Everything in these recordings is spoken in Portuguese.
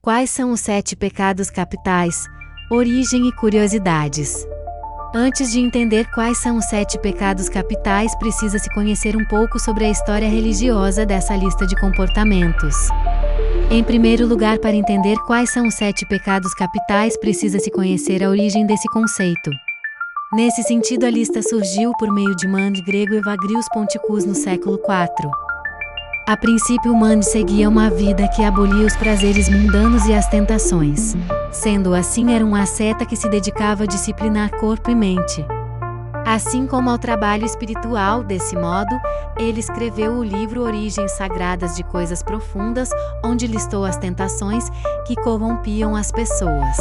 Quais são os 7 pecados capitais? Origem e curiosidades. Antes de entender quais são os 7 pecados capitais, precisa-se conhecer um pouco sobre a história religiosa dessa lista de comportamentos. Em primeiro lugar, para entender quais são os 7 pecados capitais, precisa-se conhecer a origem desse conceito. Nesse sentido, a lista surgiu por meio de Mande grego Evagrius Ponticus no século IV. A princípio, Mande seguia uma vida que abolia os prazeres mundanos e as tentações. Sendo assim, era um asceta que se dedicava a disciplinar corpo e mente, assim como ao trabalho espiritual. Desse modo, ele escreveu o livro Origens Sagradas de Coisas Profundas, onde listou as tentações que corrompiam as pessoas.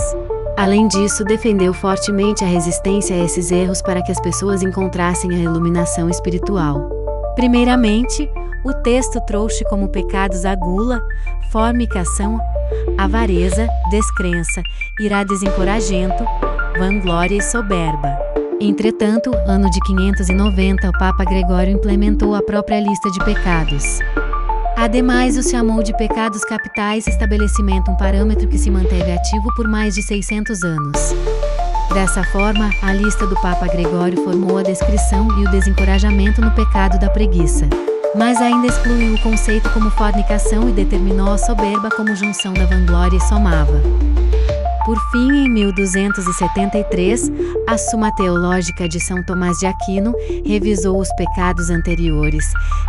Além disso, defendeu fortemente a resistência a esses erros para que as pessoas encontrassem a iluminação espiritual. Primeiramente, o texto trouxe como pecados a gula, fornicação, avareza, descrença, ira, desencorajamento, vanglória e soberba. Entretanto, ano de 590, o Papa Gregório implementou a própria lista de pecados. Ademais, o chamou de pecados capitais, estabelecimento um parâmetro que se manteve ativo por mais de 600 anos. Dessa forma, a lista do Papa Gregório formou a descrição e o desencorajamento no pecado da preguiça, mas ainda excluiu o conceito como fornicação e determinou a soberba como junção da vanglória e somava. Por fim, em 1273, a Suma Teológica de São Tomás de Aquino revisou os pecados anteriores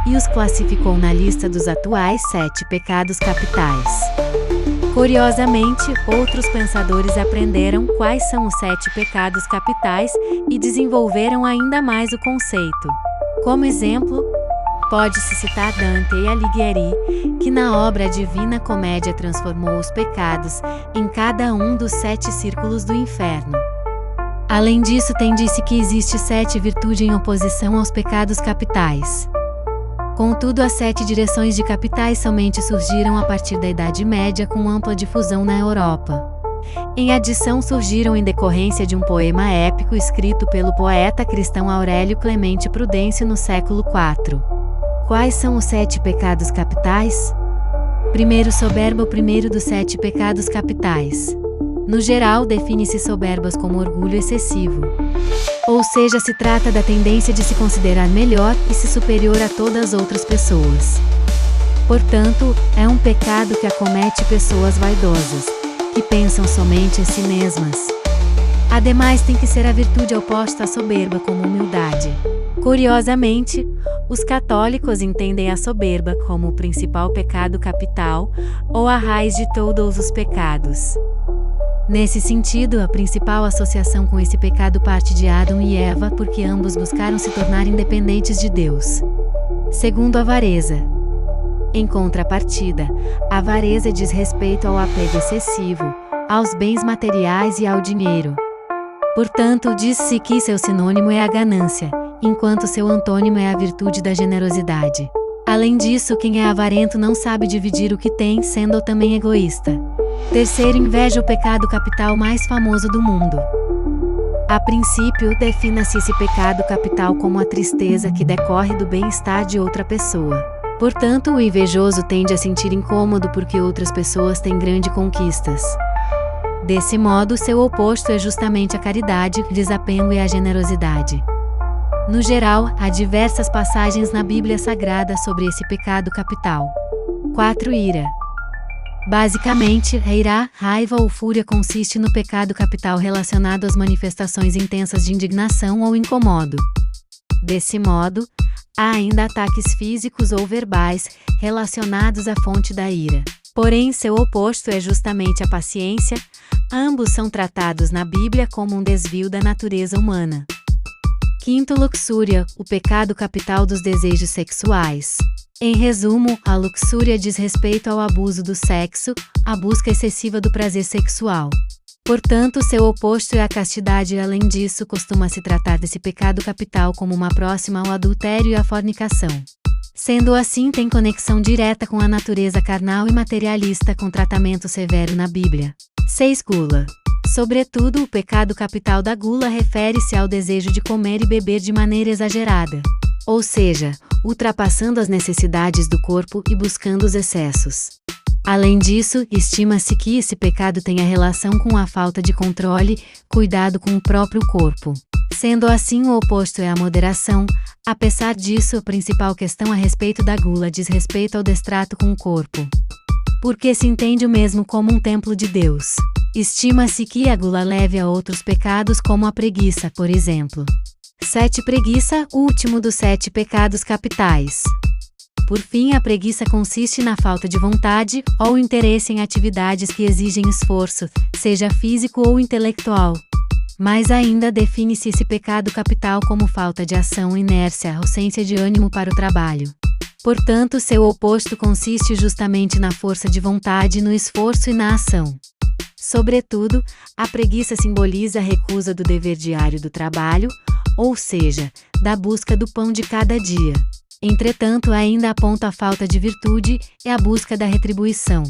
e os classificou na lista dos atuais 7 pecados capitais. Curiosamente, outros pensadores aprenderam quais são os 7 pecados capitais e desenvolveram ainda mais o conceito. Como exemplo, pode-se citar Dante Alighieri, que na obra Divina Comédia transformou os pecados em cada um dos 7 círculos do inferno. Além disso, disse que existe 7 virtudes em oposição aos pecados capitais. Contudo, as 7 direções de capitais somente surgiram a partir da Idade Média, com ampla difusão na Europa. Em adição, surgiram em decorrência de um poema épico escrito pelo poeta cristão Aurélio Clemente Prudêncio no século IV. Quais são os 7 pecados capitais? Primeiro, soberba. O primeiro dos 7 pecados capitais. No geral, define-se soberbas como orgulho excessivo. Ou seja, se trata da tendência de se considerar melhor e se superior a todas as outras pessoas. Portanto, é um pecado que acomete pessoas vaidosas, que pensam somente em si mesmas. Ademais, tem que ser a virtude oposta à soberba, como humildade. Curiosamente, os católicos entendem a soberba como o principal pecado capital, ou a raiz de todos os pecados. Nesse sentido, a principal associação com esse pecado parte de Adão e Eva, porque ambos buscaram se tornar independentes de Deus. Segundo, a avareza. Em contrapartida, a avareza diz respeito ao apego excessivo, aos bens materiais e ao dinheiro. Portanto, diz-se que seu sinônimo é a ganância, enquanto seu antônimo é a virtude da generosidade. Além disso, quem é avarento não sabe dividir o que tem, sendo também egoísta. Terceiro, inveja, o pecado capital mais famoso do mundo. A princípio, defina-se esse pecado capital como a tristeza que decorre do bem-estar de outra pessoa. Portanto, o invejoso tende a sentir incômodo porque outras pessoas têm grandes conquistas. Desse modo, seu oposto é justamente a caridade, o desapengo e a generosidade. No geral, há diversas passagens na Bíblia Sagrada sobre esse pecado capital. 4. Ira. Basicamente, a ira, raiva ou fúria consiste no pecado capital relacionado às manifestações intensas de indignação ou incomodo. Desse modo, há ainda ataques físicos ou verbais relacionados à fonte da ira. Porém, seu oposto é justamente a paciência. Ambos são tratados na Bíblia como um desvio da natureza humana. 5. Luxúria, o pecado capital dos desejos sexuais. Em resumo, a luxúria diz respeito ao abuso do sexo, a busca excessiva do prazer sexual. Portanto, seu oposto é a castidade e, além disso, costuma-se tratar desse pecado capital como uma próxima ao adultério e à fornicação. Sendo assim, tem conexão direta com a natureza carnal e materialista, com tratamento severo na Bíblia. 6. Gula. Sobretudo, o pecado capital da gula refere-se ao desejo de comer e beber de maneira exagerada. Ou seja, ultrapassando as necessidades do corpo e buscando os excessos. Além disso, estima-se que esse pecado tenha relação com a falta de controle, cuidado com o próprio corpo. Sendo assim, o oposto é a moderação. Apesar disso, a principal questão a respeito da gula diz respeito ao destrato com o corpo, porque se entende o mesmo como um templo de Deus. Estima-se que a gula leve a outros pecados como a preguiça, por exemplo. 7. Preguiça, o último dos 7 pecados capitais. Por fim, a preguiça consiste na falta de vontade ou interesse em atividades que exigem esforço, seja físico ou intelectual. Mas ainda define-se esse pecado capital como falta de ação, inércia, ausência de ânimo para o trabalho. Portanto, seu oposto consiste justamente na força de vontade, no esforço e na ação. Sobretudo, a preguiça simboliza a recusa do dever diário do trabalho, ou seja, da busca do pão de cada dia. Entretanto, ainda aponta a falta de virtude e a busca da retribuição.